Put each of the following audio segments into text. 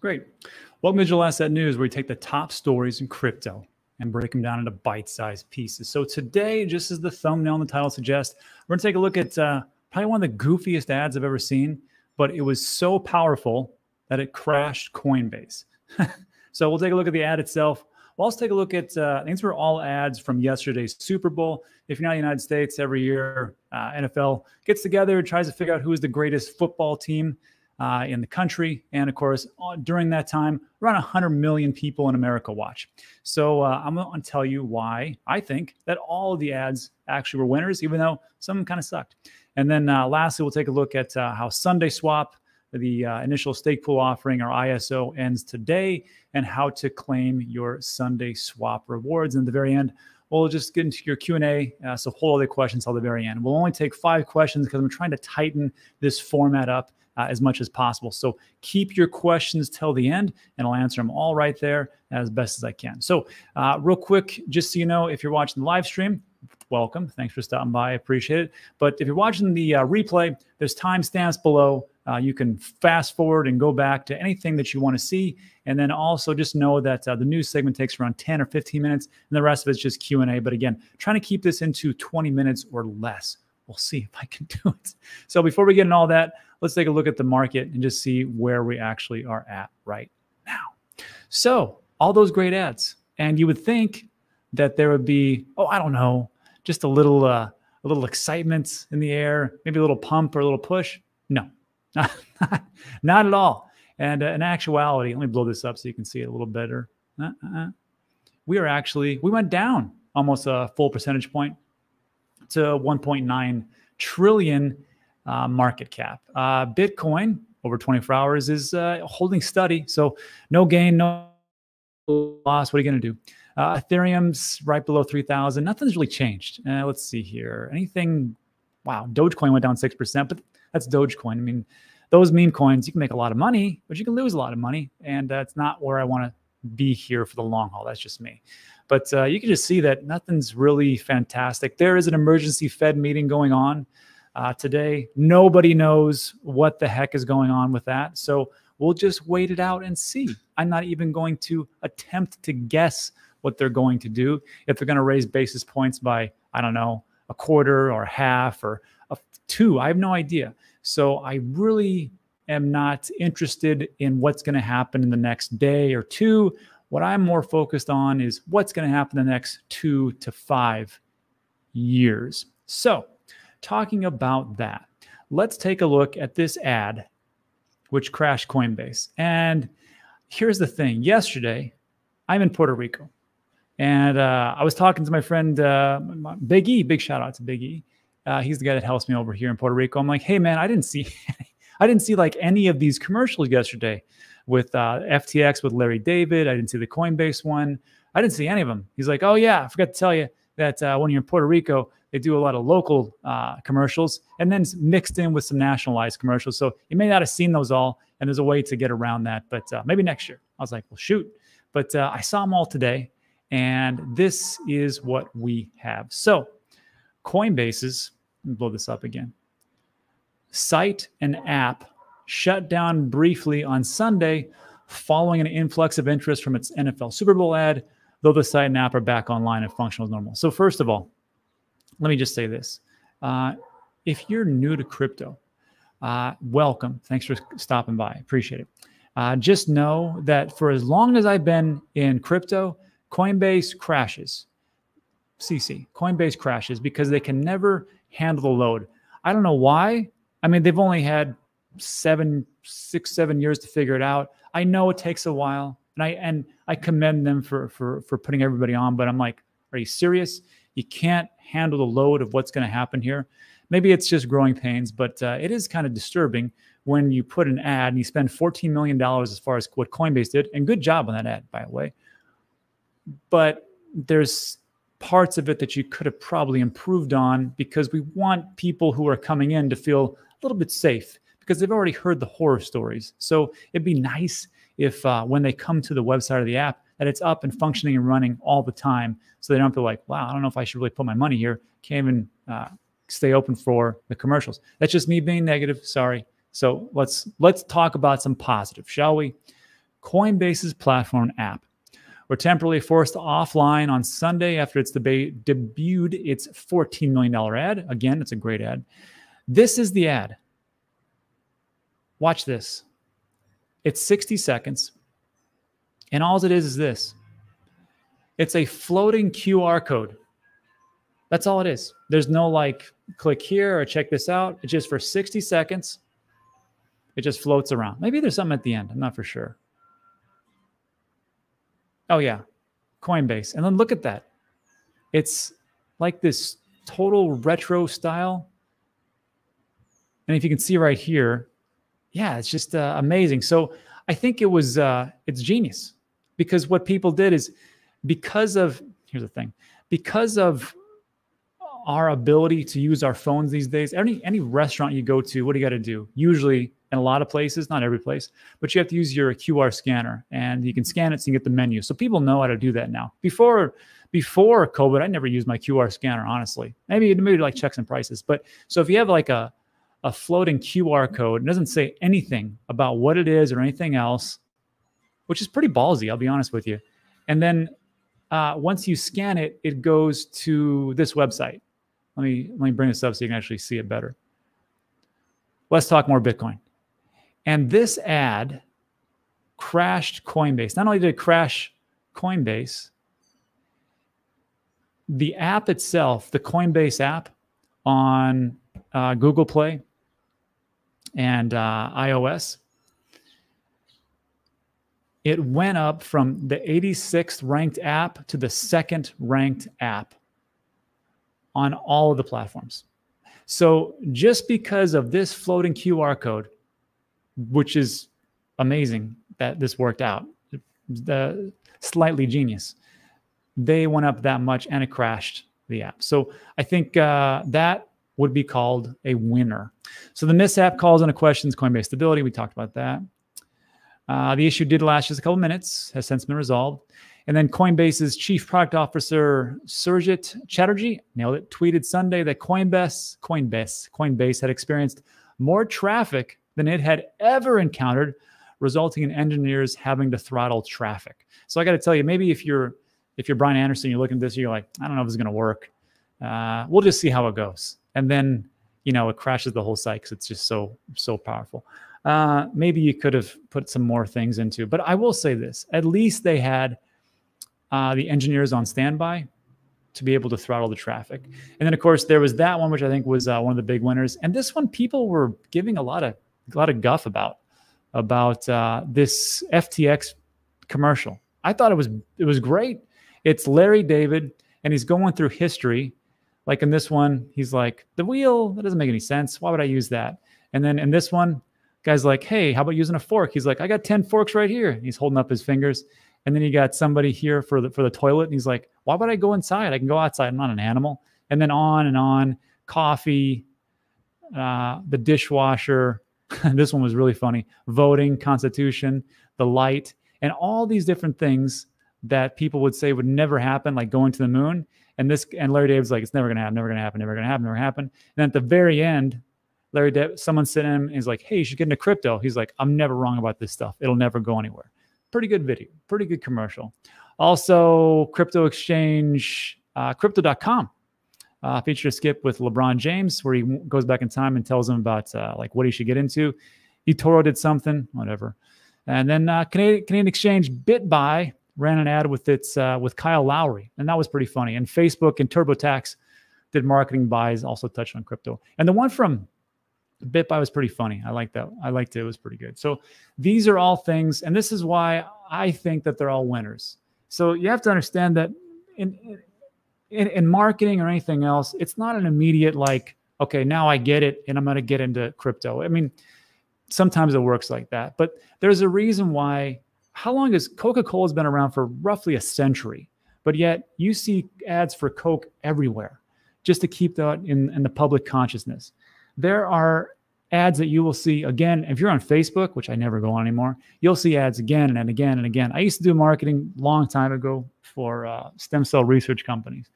Great. Welcome to Digital Asset News, where we take the top stories in crypto and break them down into bite-sized pieces. So today, just as the thumbnail and the title suggest, we're going to take a look at probably one of the goofiest ads I've ever seen, but it was so powerful that it crashed Coinbase. So we'll take a look at the ad itself. We'll also take a look at, these were all ads from yesterday's Super Bowl. If you're not in the United States, every year NFL gets together, tries to figure out who is the greatest football team in the country. And of course, during that time, around 100 million people in America watch. So I'm going to tell you why I think that all of the ads actually were winners, even though some kind of sucked. And then lastly, we'll take a look at how Sundaeswap, the initial stake pool offering, or ISO, ends today, and how to claim your Sundaeswap rewards. And at the very end, we'll just get into your Q&A, so hold all the questions till the very end. We'll only take 5 questions because I'm trying to tighten this format up as much as possible. So keep your questions till the end, and I'll answer them all right there as best as I can. So real quick, just so you know, if you're watching the live stream, welcome. Thanks for stopping by. I appreciate it. But if you're watching the replay, there's timestamps below. You can fast forward and go back to anything that you want to see. And then also just know that the news segment takes around 10 or 15 minutes, and the rest of it's just Q&A. But again, trying to keep this into 20 minutes or less. We'll see if I can do it. So before we get into all that, let's take a look at the market and just see where we actually are at right now. So all those great ads, and you would think that there would be, oh, I don't know, just a little excitement in the air, maybe a little pump or a little push. No, not at all. And in actuality, let me blow this up so you can see it a little better. We went down almost a full percentage point to 1.9 trillion market cap. Bitcoin over 24 hours is holding steady. So no gain, no loss. What are you going to do? Ethereum's right below 3,000. Nothing's really changed. Let's see here. Anything? Wow. Dogecoin went down 6%, but that's Dogecoin. I mean, those meme coins, you can make a lot of money, but you can lose a lot of money. And that's not where I want to be here for the long haul. That's just me. But you can just see that nothing's really fantastic. There is an emergency Fed meeting going on today. Nobody knows what the heck is going on with that. So we'll just wait it out and see. I'm not even going to attempt to guess what they're going to do. If they're going to raise basis points by, I don't know, a quarter or half or 2, I have no idea. So I really am not interested in what's going to happen in the next day or 2. What I'm more focused on is what's going to happen in the next 2 to 5 years. So talking about that, let's take a look at this ad, which crashed Coinbase. And here's the thing. Yesterday, I'm in Puerto Rico. And I was talking to my friend, Big E. Big shout out to Big E. He's the guy that helps me over here in Puerto Rico. I'm like, hey, man, I didn't see like any of these commercials yesterday with FTX with Larry David. I didn't see the Coinbase one. I didn't see any of them. He's like, oh, yeah, I forgot to tell you that when you're in Puerto Rico, they do a lot of local commercials and then mixed in with some nationalized commercials. So you may not have seen those all, and there's a way to get around that, but maybe next year. I was like, well, shoot. But I saw them all today, and this is what we have. So Coinbase's, let me blow this up again, site and app shut down briefly on Sunday following an influx of interest from its NFL Super Bowl ad, though the site and app are back online and functional as normal. So first of all, let me just say this. If you're new to crypto, welcome. Thanks for stopping by. Appreciate it. Just know that for as long as I've been in crypto, Coinbase crashes. Coinbase crashes because they can never handle the load. I don't know why. I mean, they've only had 7 years to figure it out. I know it takes a while, and I commend them for putting everybody on, but I'm like, are you serious? You can't handle the load of what's going to happen here. Maybe it's just growing pains, but it is kind of disturbing when you put an ad and you spend $14 million as far as what Coinbase did, and good job on that ad, by the way. But there's parts of it that you could have probably improved on, because we want people who are coming in to feel a little bit safe because they've already heard the horror stories. So it'd be nice if when they come to the website or the app, that it's up and functioning and running all the time, so they don't feel like, wow, I don't know if I should really put my money here. Can't even stay open for the commercials. That's just me being negative. Sorry. So let's talk about some positive, shall we? Coinbase's platform app were temporarily forced offline on Sunday after it's debuted its $14 million ad. Again, it's a great ad. This is the ad. Watch this. It's 60 seconds. And all it is this. It's a floating QR code. That's all it is. There's no like, click here or check this out. It's just for 60 seconds. It just floats around. Maybe there's something at the end. I'm not for sure. Oh, yeah. Coinbase. And then look at that. It's like this total retro style. And if you can see right here, yeah, it's just amazing. So I think it's genius, because what people did is because of our ability to use our phones these days, any restaurant you go to, what do you got to do? Usually in a lot of places, not every place, but you have to use your QR scanner, and you can scan it so you get the menu. So people know how to do that now. Before COVID, I never used my QR scanner, honestly. Maybe like checks and prices. But so if you have like a floating QR code, it doesn't say anything about what it is or anything else, which is pretty ballsy, I'll be honest with you. And then once you scan it, it goes to this website. Let me bring this up so you can actually see it better. Let's talk more Bitcoin. And this ad crashed Coinbase. Not only did it crash Coinbase, the app itself, the Coinbase app on Google Play and iOS, it went up from the 86th ranked app to the 2nd ranked app on all of the platforms. So just because of this floating QR code, which is amazing that this worked out, slightly genius, they went up that much and it crashed the app. So I think that would be called a winner. So the mishap calls into questions Coinbase stability. We talked about that. The issue did last just a couple minutes, has since been resolved. And then Coinbase's chief product officer, Surjit Chatterjee, nailed it, tweeted Sunday that Coinbase had experienced more traffic than it had ever encountered, resulting in engineers having to throttle traffic. So I got to tell you, maybe if you're Brian Anderson, you're looking at this, you're like, I don't know if this is going to work. We'll just see how it goes. And then, it crashes the whole site because it's just so powerful. Maybe you could have put some more things into, but I will say this, at least they had the engineers on standby to be able to throttle the traffic. And then of course there was that one, which I think was one of the big winners. And this one, people were giving a lot of guff about this FTX commercial. I thought it was great. It's Larry David, and he's going through history. Like in this one, he's like, the wheel, that doesn't make any sense. Why would I use that? And then in this one, guy's like, hey, how about using a fork? He's like, I got 10 forks right here. He's holding up his fingers. And then you got somebody here for the toilet. And he's like, why would I go inside? I can go outside. I'm not an animal. And then on and on. Coffee, the dishwasher. This one was really funny. Voting, Constitution, the light, and all these different things that people would say would never happen, like going to the moon. And Larry David's like, it's never going to happen, never going to happen, never going to happen, never happen. And at the very end, someone sent him and he's like, hey, you should get into crypto. He's like, I'm never wrong about this stuff. It'll never go anywhere. Pretty good video, pretty good commercial. Also, crypto exchange, crypto.com featured a skip with LeBron James where he goes back in time and tells him about like what he should get into. eToro did something, whatever. And then Canadian exchange BitBuy ran an ad with with Kyle Lowry, and that was pretty funny. And Facebook and TurboTax did marketing buys, also touched on crypto. And the one from BitBuy was pretty funny. I liked that. I liked it. It was pretty good. So these are all things, and this is why I think that they're all winners. So you have to understand that in marketing or anything else, it's not an immediate like, okay, now I get it and I'm going to get into crypto. I mean, sometimes it works like that, but there's a reason why. How long has Coca-Cola has been around for roughly a century, but yet you see ads for Coke everywhere just to keep that in the public consciousness. There are ads that you will see again. If you're on Facebook, which I never go on anymore, you'll see ads again and again and again. I used to do marketing a long time ago for stem cell research companies.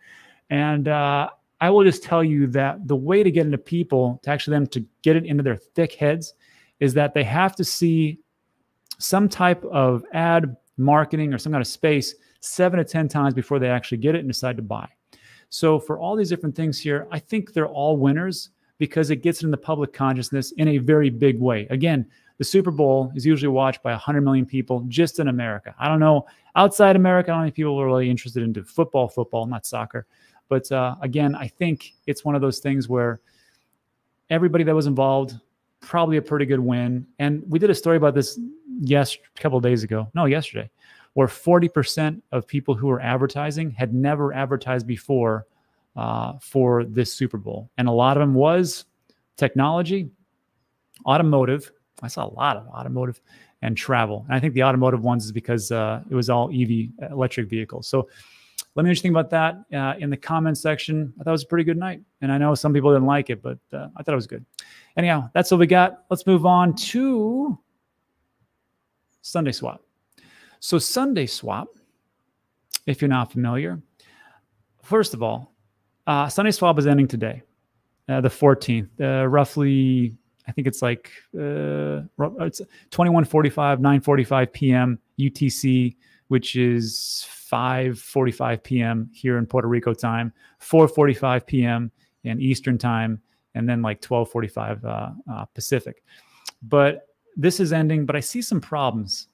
And I will just tell you that the way to get into people, to actually them to get it into their thick heads, is that they have to see some type of ad marketing or some kind of space 7 to 10 times before they actually get it and decide to buy. So for all these different things here, I think they're all winners because it gets in the public consciousness in a very big way. Again, the Super Bowl is usually watched by 100 million people just in America. I don't know, outside America, I don't think people are really interested into football, not soccer. But again, I think it's one of those things where everybody that was involved, probably a pretty good win. And we did a story about this a couple of days ago. No, yesterday, where 40% of people who were advertising had never advertised before for this Super Bowl. And a lot of them was technology, automotive. I saw a lot of automotive and travel. And I think the automotive ones is because it was all EV, electric vehicles. So let me know what you think about that in the comments section. I thought it was a pretty good night. And I know some people didn't like it, but I thought it was good. Anyhow, that's what we got. Let's move on to Sundaeswap. So Sundaeswap, if you're not familiar, first of all, Sundaeswap is ending today, the 14th, roughly. I think it's like it's 21:45, 9:45 p.m. UTC, which is 5:45 p.m. here in Puerto Rico time, 4:45 p.m. in Eastern time, and then like 12:45 Pacific. But this is ending, but I see some problems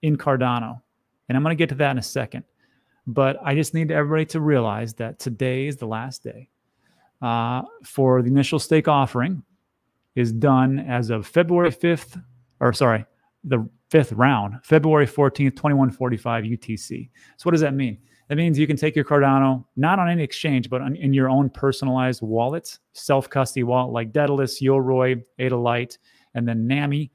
in Cardano, and I'm going to get to that in a second. But I just need everybody to realize that today is the last day for the initial stake offering is done as of February 5th, or sorry, the 5th round, February 14th, 21:45 UTC. So what does that mean? That means you can take your Cardano, not on any exchange, but in your own personalized wallet, self-custody wallet like Daedalus, Yoroi, Ada Lite, and then NAMI.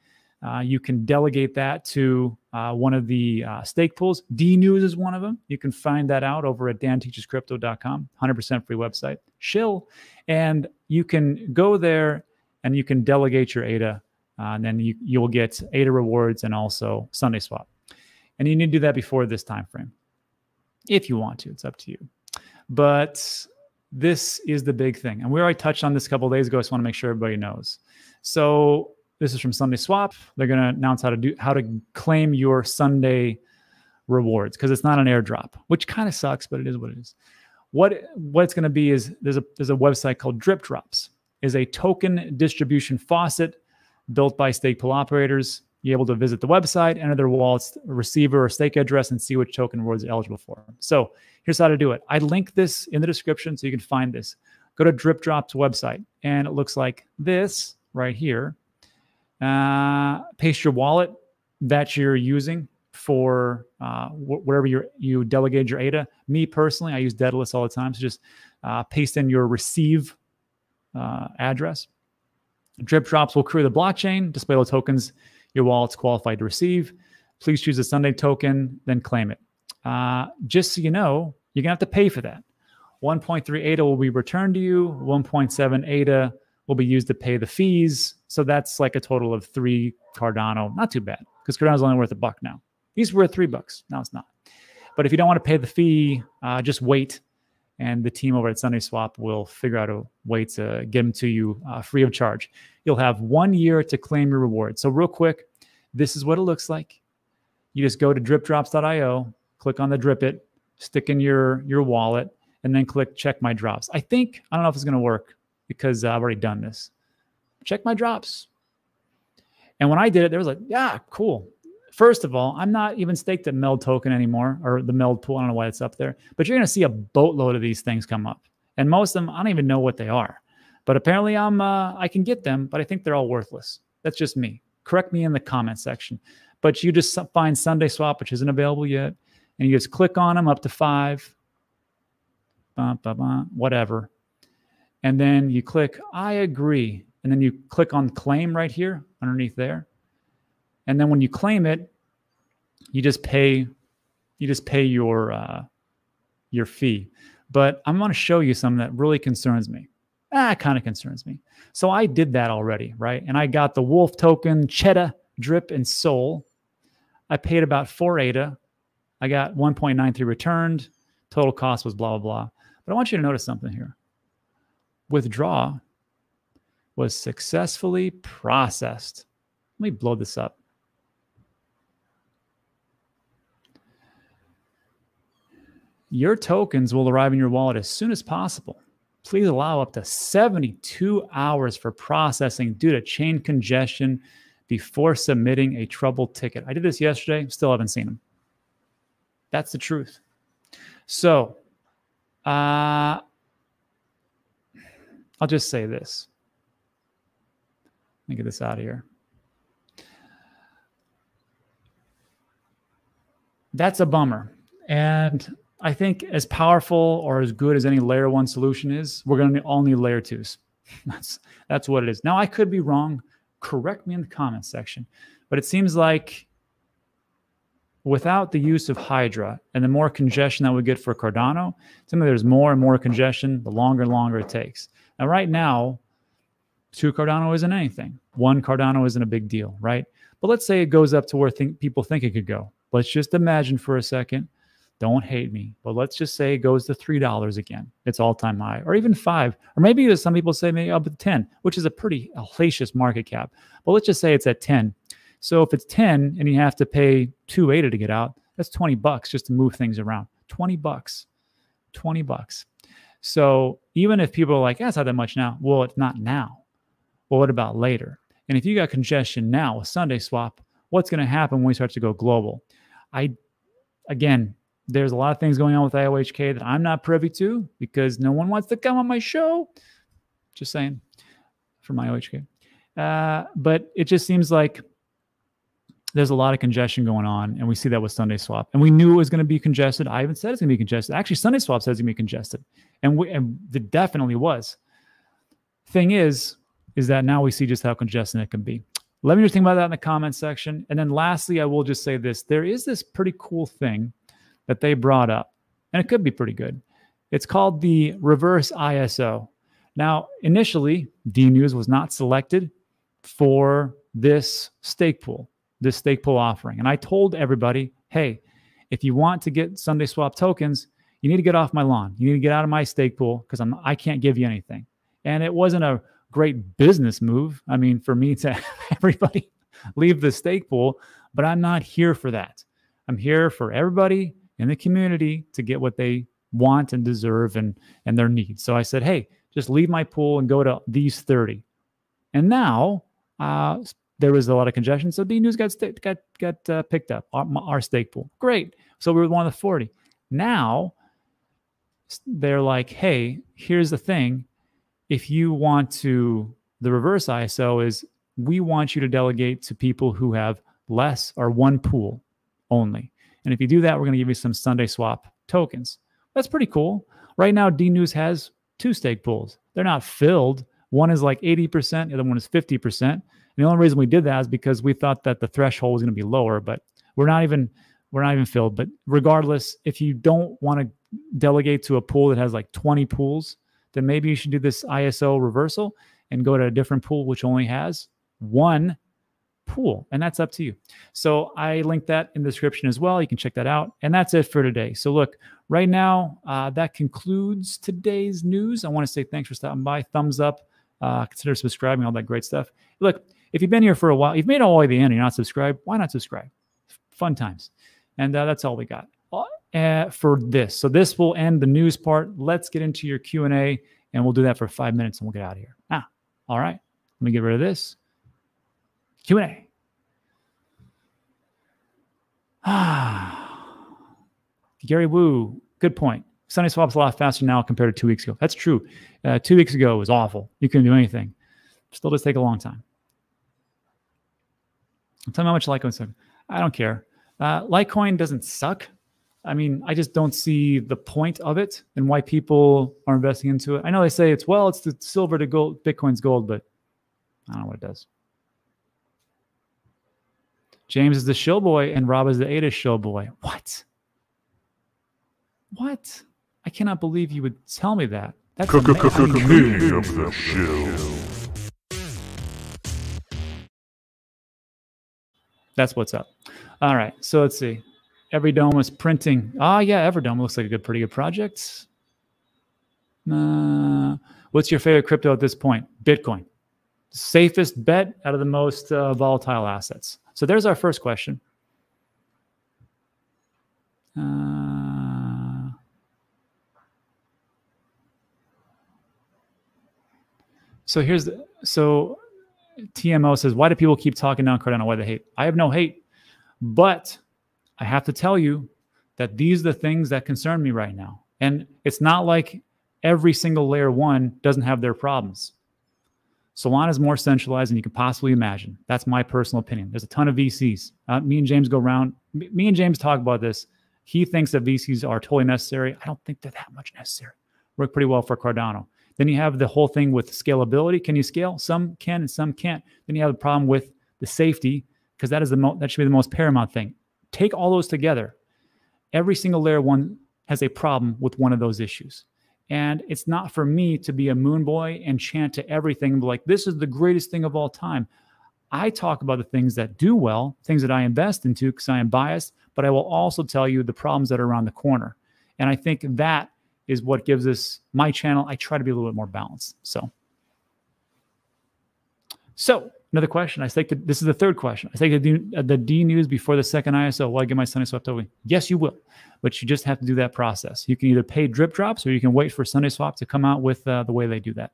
You can delegate that to one of the stake pools. D-News is one of them. You can find that out over at danteachescrypto.com, 100% free website. Shill. And you can go there and you can delegate your ADA, and then you'll get ADA rewards and also Sundaeswap. And you need to do that before this time frame. If you want to, it's up to you. But this is the big thing. And we already touched on this a couple of days ago. I just want to make sure everybody knows. So this is from Sundaeswap. They're going to announce how to claim your Sunday rewards because it's not an airdrop, which kind of sucks, but it is what it is. What it's going to be is there's a website called Drip Drops. Is a token distribution faucet built by stake pool operators. You're able to visit the website, enter their wallet's receiver or stake address, and see which token rewards are eligible for. So here's how to do it. I link this in the description so you can find this. Go to Drip Drop's website, and it looks like this right here. Paste your wallet that you're using for wherever you delegate your ADA. Me personally, I use Daedalus all the time, so just paste in your receive address. Drip Drops will query the blockchain, display the tokens your wallet's qualified to receive. Please choose a Sunday token, then claim it. Just so you know, you're gonna have to pay for that. 1.3 ADA will be returned to you. 1.7 ADA will be used to pay the fees. So that's like a total of 3 Cardano. Not too bad, because Cardano's only worth $1 now. These were $3. Now it's not. But if you don't want to pay the fee, just wait. And the team over at Sundaeswap will figure out a way to get them to you free of charge. You'll have 1 year to claim your reward. So real quick, this is what it looks like. You just go to dripdrops.io, click on the drip it, stick in your wallet, and then click check my drops. I don't know if it's going to work because I've already done this. Check my drops. And when I did it, there was like, yeah, cool. First of all, I'm not even staked at Meld token anymore, or the Meld pool. I don't know why it's up there, but you're going to see a boatload of these things come up. And most of them, I don't even know what they are. But apparently I can get them, but I think they're all worthless. That's just me. Correct me in the comment section. But you just find Sundaeswap, which isn't available yet, and you just click on them up to 5, whatever. And then you click, I agree. And then you click on claim right here underneath there. And then when you claim it, you just pay your fee. But I'm going to show you something that really concerns me. It kind of concerns me. So I did that already, right? And I got the Wolf token, Cheddar, Drip, and Soul. I paid about 4 ADA. I got 1.93 returned. Total cost was blah, blah, blah. But I want you to notice something here. Withdraw was successfully processed. Let me blow this up. Your tokens will arrive in your wallet as soon as possible. Please allow up to 72 hours for processing due to chain congestion before submitting a troubled ticket. I did this yesterday, still haven't seen them. That's the truth. So, I'll just say this. Let me get this out of here. That's a bummer. And I think as powerful or as good as any layer 1 solution is, we're going to all need layer 2s. That's what it is. Now, I could be wrong. Correct me in the comments section. But it seems like without the use of Hydra and the more congestion that we get for Cardano, simply there's more and more congestion, the longer and longer it takes. Now, right now, 2 Cardano isn't anything. 1 Cardano isn't a big deal, right? But let's say it goes up to where people think it could go. Let's just imagine for a second. Don't hate me, but let's just say it goes to $3 again. It's all-time high, or even 5, or maybe as some people say, maybe up to 10, which is a pretty hellacious market cap. But let's just say it's at 10. So if it's 10 and you have to pay $280 to get out, that's $20 just to move things around. $20, $20. So even if people are like, it's not that much now. Well, it's not now. Well, what about later? And if you got congestion now with Sundaeswap, what's going to happen when we start to go global? Again, there's a lot of things going on with IOHK that I'm not privy to because no one wants to come on my show. Just saying, from IOHK. But it just seems like there's a lot of congestion going on, and we see that with Sundaeswap. And we knew it was going to be congested. I even said it's going to be congested. Actually, Sundaeswap says it's going to be congested, and it definitely was. Thing is that now we see just how congested it can be. Let me just think about that in the comments section. And then lastly, I will just say this. There is this pretty cool thing that they brought up, and it could be pretty good. It's called the reverse ISO. Now, initially, DNews was not selected for this stake pool offering. And I told everybody, hey, if you want to get Sundaeswap tokens, you need to get off my lawn. You need to get out of my stake pool because I can't give you anything. And it wasn't a great business move. I mean, for me to have everybody leave the stake pool, but I'm not here for that. I'm here for everybody in the community to get what they want and deserve and their needs. So I said, hey, just leave my pool and go to these 30. And now there was a lot of congestion. So DNews got picked up, our stake pool. Great. So we were one of the 40. Now they're like, hey, here's the thing. If you want to, the reverse ISO is we want you to delegate to people who have less or one pool only. And if you do that, we're going to give you some Sundaeswap tokens. That's pretty cool. Right now, DNews has 2 stake pools. They're not filled. One is like 80%, the other one is 50%. And the only reason we did that is because we thought that the threshold was going to be lower, but we're not even filled. But regardless, if you don't want to delegate to a pool that has like 20 pools, then maybe you should do this ISO reversal and go to a different pool which only has 1 pool, and that's up to you. So I linked that in the description as well. You can check that out. And that's it for today. So look, right now, that concludes today's news. I want to say thanks for stopping by. Thumbs up, consider subscribing, all that great stuff. Look, if you've been here for a while, you've made it all the way to the end and you're not subscribed, why not subscribe? Fun times. And that's all we got for this. So this will end the news part. Let's get into your Q&A, and we'll do that for 5 minutes and we'll get out of here. All right. Let me get rid of this. Q&A. Gary Wu, good point. Sundaeswap's a lot faster now compared to 2 weeks ago. That's true. 2 weeks ago was awful. You couldn't do anything. Still does take a long time. Tell me how much Litecoin sucks. I don't care. Litecoin doesn't suck. I mean, I just don't see the point of it and why people are investing into it. I know they say it's the silver to gold, Bitcoin's gold, but I don't know what it does. James is the shill boy and Rob is the ADA shill boy. What? What? I cannot believe you would tell me that. That's king of the shill. That's what's up. All right, so let's see. Everdome is printing. Yeah, Everdome looks like a pretty good project. What's your favorite crypto at this point? Bitcoin. Safest bet out of the most volatile assets. So there's our first question. So so TMO says, why do people keep talking down Cardano? Why they hate? I have no hate, but I have to tell you that these are the things that concern me right now. And it's not like every single layer one doesn't have their problems. Solana is more centralized than you can possibly imagine. That's my personal opinion. There's a ton of VCs. Me and James go around. Me and James talk about this. He thinks that VCs are totally necessary. I don't think they're that much necessary. Work pretty well for Cardano. Then you have the whole thing with scalability. Can you scale? Some can and some can't. Then you have the problem with the safety, because that should be the most paramount thing. Take all those together. Every single layer one has a problem with one of those issues. And it's not for me to be a moon boy and chant to everything and be like, this is the greatest thing of all time. I talk about the things that do well, things that I invest into because I am biased, but I will also tell you the problems that are around the corner. And I think that is what gives us my channel. I try to be a little bit more balanced. So another question. This is the third question. I take the D news before the second ISO. Will I get my Sundaeswap token? Yes, you will. But you just have to do that process. You can either pay drip drops or you can wait for Sundaeswap to come out with the way they do that.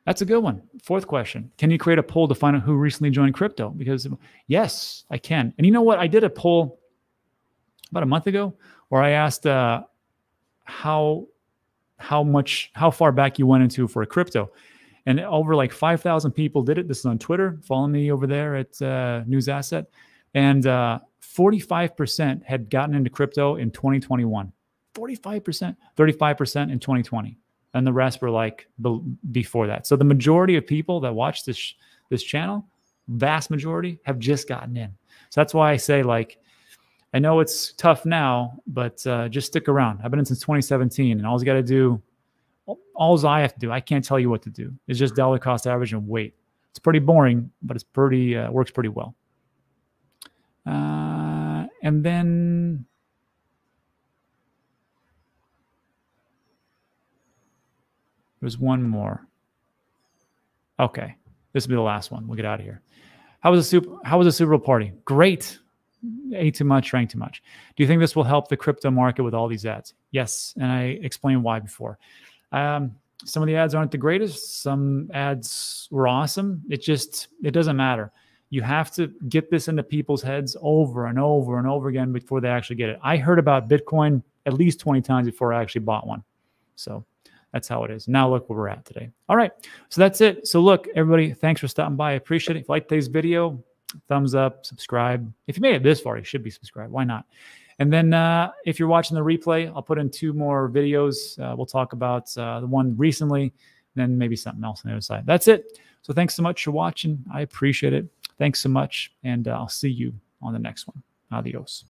That's a good one. Fourth question. Can you create a poll to find out who recently joined crypto? Because yes, I can. And you know what? I did a poll about a month ago where I asked how far back you went into for a crypto. And over like 5,000 people did it. This is on Twitter. Follow me over there at News Asset. And 45% had gotten into crypto in 2021. 45%, 35% in 2020. And the rest were like before that. So the majority of people that watch this channel, vast majority, have just gotten in. So that's why I say, like, I know it's tough now, but just stick around. I've been in since 2017, and all I have to do, I can't tell you what to do. It's just dollar cost average and wait. It's pretty boring, but it's pretty works pretty well. And then there's one more. Okay, this will be the last one. We'll get out of here. How was the Super Bowl party? Great. Ate too much, drank too much. Do you think this will help the crypto market with all these ads? Yes, and I explained why before. Some of the ads aren't the greatest. Some ads were awesome. It doesn't matter. You have to get this into people's heads over and over and over again before they actually get it. I heard about Bitcoin at least 20 times before I actually bought one. So that's how it is. Now look where we're at today. All right, so that's it. So look, everybody, thanks for stopping by. I appreciate it. If you like today's video, thumbs up, subscribe. If you made it this far, you should be subscribed. Why not? And then if you're watching the replay, I'll put in 2 more videos. We'll talk about the one recently, then maybe something else on the other side. That's it. So thanks so much for watching. I appreciate it. Thanks so much. And I'll see you on the next one. Adios.